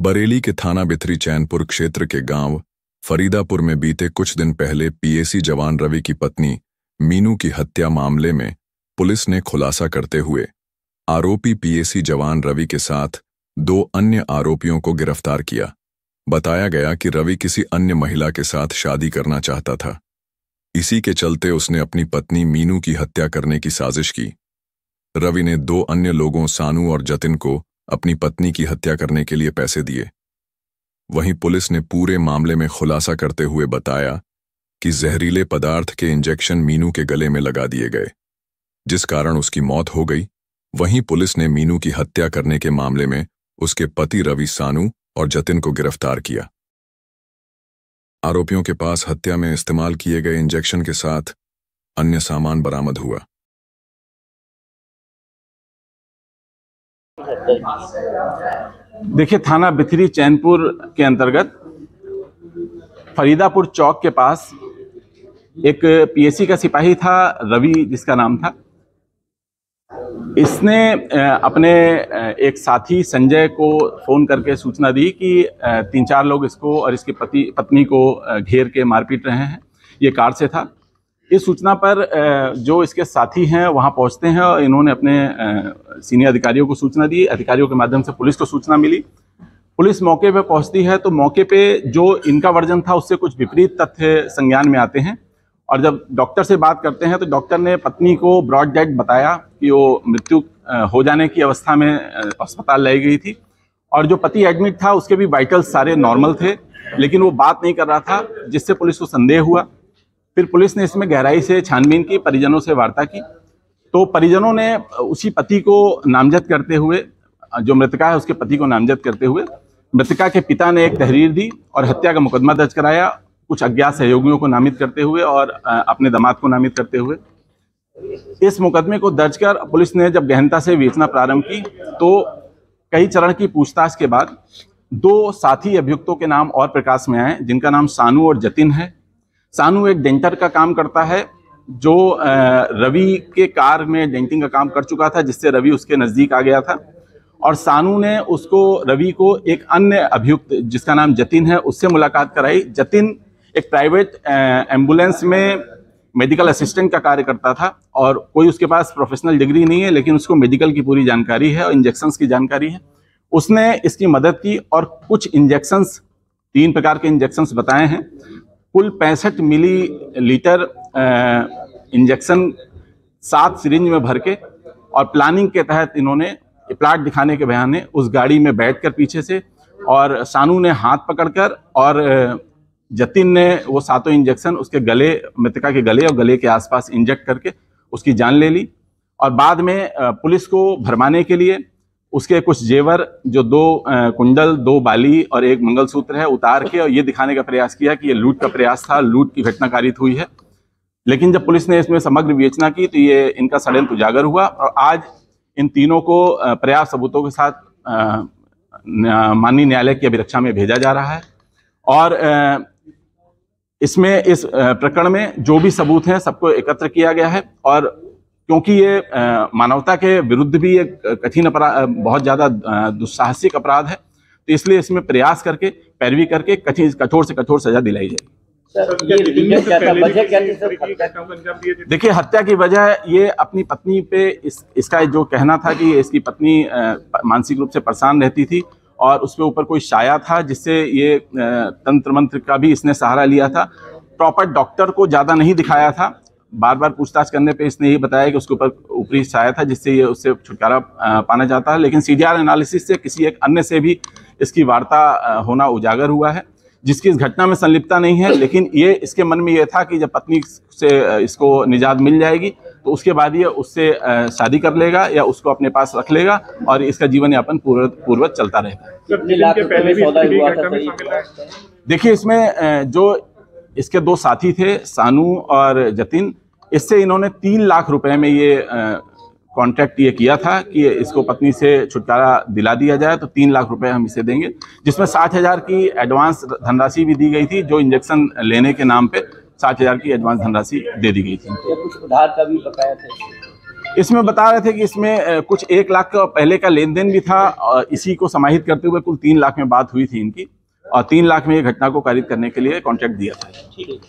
बरेली के थाना बिथरी चैनपुर क्षेत्र के गांव फरीदापुर में बीते कुछ दिन पहले पीएसी जवान रवि की पत्नी मीनू की हत्या मामले में पुलिस ने खुलासा करते हुए आरोपी पीएसी जवान रवि के साथ 2 अन्य आरोपियों को गिरफ्तार किया। बताया गया कि रवि किसी अन्य महिला के साथ शादी करना चाहता था। इसी के चलते उसने अपनी पत्नी मीनू की हत्या करने की साजिश की। रवि ने 2 अन्य लोगों सानू और जतिन को अपनी पत्नी की हत्या करने के लिए पैसे दिए। वहीं पुलिस ने पूरे मामले में खुलासा करते हुए बताया कि जहरीले पदार्थ के इंजेक्शन मीनू के गले में लगा दिए गए, जिस कारण उसकी मौत हो गई। वहीं पुलिस ने मीनू की हत्या करने के मामले में उसके पति रवि सानू और जतिन को गिरफ्तार किया। आरोपियों के पास हत्या में इस्तेमाल किए गए इंजेक्शन के साथ अन्य सामान बरामद हुआ। देखिए, थाना बिथरी चैनपुर के अंतर्गत फरीदापुर चौक के पास एक पीएसी का सिपाही था, रवि जिसका नाम था। इसने अपने एक साथी संजय को फोन करके सूचना दी कि 3-4 लोग इसको और इसकी पत्नी को घेर के मारपीट रहे हैं। ये कार से था। इस सूचना पर जो इसके साथी हैं वहां पहुंचते हैं और इन्होंने अपने सीनियर अधिकारियों को सूचना दी। अधिकारियों के माध्यम से पुलिस को सूचना मिली। पुलिस मौके पे पहुंचती है तो मौके पे जो इनका वर्जन था उससे कुछ विपरीत तथ्य संज्ञान में आते हैं। और जब डॉक्टर से बात करते हैं तो डॉक्टर ने पत्नी को ब्रॉड डेड बताया कि वो मृत्यु हो जाने की अवस्था में अस्पताल लाई गई थी। और जो पति एडमिट था उसके भी वाइटल्स सारे नॉर्मल थे, लेकिन वो बात नहीं कर रहा था, जिससे पुलिस को संदेह हुआ। फिर पुलिस ने इसमें गहराई से छानबीन की, परिजनों से वार्ता की। तो परिजनों ने उसी पति को नामजद करते हुए, जो मृतका है उसके पति को नामजद करते हुए, मृतका के पिता ने एक तहरीर दी और हत्या का मुकदमा दर्ज कराया, कुछ अज्ञात सहयोगियों को नामित करते हुए और अपने दामाद को नामित करते हुए। इस मुकदमे को दर्ज कर पुलिस ने जब गहनता से विवेचना प्रारंभ की तो कई चरण की पूछताछ के बाद 2 साथी अभियुक्तों के नाम और प्रकाश में आए, जिनका नाम सानू और जतिन है। सानू एक डेंटर का काम करता है, जो रवि के कार में डेंटिंग का काम कर चुका था, जिससे रवि उसके नज़दीक आ गया था। और सानू ने रवि को एक अन्य अभियुक्त जिसका नाम जतिन है उससे मुलाकात कराई। जतिन एक प्राइवेट एम्बुलेंस में मेडिकल असिस्टेंट का कार्य करता था और कोई उसके पास प्रोफेशनल डिग्री नहीं है, लेकिन उसको मेडिकल की पूरी जानकारी है और इंजेक्शंस की जानकारी है। उसने इसकी मदद की और कुछ इंजेक्शंस, 3 प्रकार के इंजेक्शंस बताए हैं। कुल 65 मिलीलीटर इंजेक्शन 7 सिरिंज में भर के और प्लानिंग के तहत इन्होंने प्लाट दिखाने के बहाने उस गाड़ी में बैठकर पीछे से, और सानू ने हाथ पकड़कर और जतिन ने वो 7 इंजेक्शन उसके गले, मृतका के गले और गले के आसपास इंजेक्ट करके उसकी जान ले ली। और बाद में पुलिस को भरमाने के लिए उसके कुछ जेवर, जो 2 कुंडल, 2 बाली और 1 मंगलसूत्र है, उतार के और ये दिखाने का प्रयास किया कि ये लूट का प्रयास था, लूट की घटना कारित हुई है। लेकिन जब पुलिस ने इसमें समग्र विवेचना की तो ये इनका षड्यंत्र उजागर हुआ और आज इन तीनों को पर्याप्त सबूतों के साथ माननीय न्यायालय की अभिरक्षा में भेजा जा रहा है। और इसमें इस प्रकरण में जो भी सबूत हैं सबको एकत्र किया गया है। और क्योंकि ये मानवता के विरुद्ध भी एक कठिन अपराध, बहुत ज़्यादा दुस्साहसिक अपराध है, तो इसलिए इसमें प्रयास करके, पैरवी करके कठोर से कठोर सजा दिलाई जाएगी। देखिए, हत्या की वजह ये अपनी पत्नी पे इसका जो कहना था कि इसकी पत्नी मानसिक रूप से परेशान रहती थी और उसके ऊपर कोई साया था, जिससे ये तंत्र मंत्र का भी इसने सहारा लिया था। प्रॉपर डॉक्टर को ज़्यादा नहीं दिखाया था। बार बार पूछताछ करने पे इसने ये बताया कि उसके ऊपर ऊपरी साया था, जिससे ये उससे छुटकारा पाना चाहता है। लेकिन सीडीआर एनालिसिस से किसी एक अन्य से भी इसकी वार्ता होना उजागर हुआ है, जिसकी इस घटना में संलिप्तता नहीं है। लेकिन ये इसके मन में ये था कि जब पत्नी से इसको निजात मिल जाएगी तो उसके बाद ये उससे शादी कर लेगा या उसको अपने पास रख लेगा और इसका जीवन यापन पूर्ववत चलता रहेगा। देखिए, इसमें जो इसके 2 साथी थे, सानू और जतिन, इससे इन्होंने 3 लाख रुपए में ये कॉन्ट्रैक्ट ये किया था कि इसको पत्नी से छुटकारा दिला दिया जाए, तो 3 लाख रुपए हम इसे देंगे, जिसमें 60,000 की एडवांस धनराशि भी दी गई थी। जो इंजेक्शन लेने के नाम पे 60,000 की एडवांस धनराशि दे दी गई थी। कुछ उधार का भी बकाया था। इसमें बता रहे थे कि इसमें कुछ 1 लाख का पहले का लेन देन भी था और इसी को समाहित करते हुए कुल 3 लाख में बात हुई थी इनकी और 3 लाख में ये घटना को कारित करने के लिए कॉन्ट्रैक्ट दिया था। ठीक।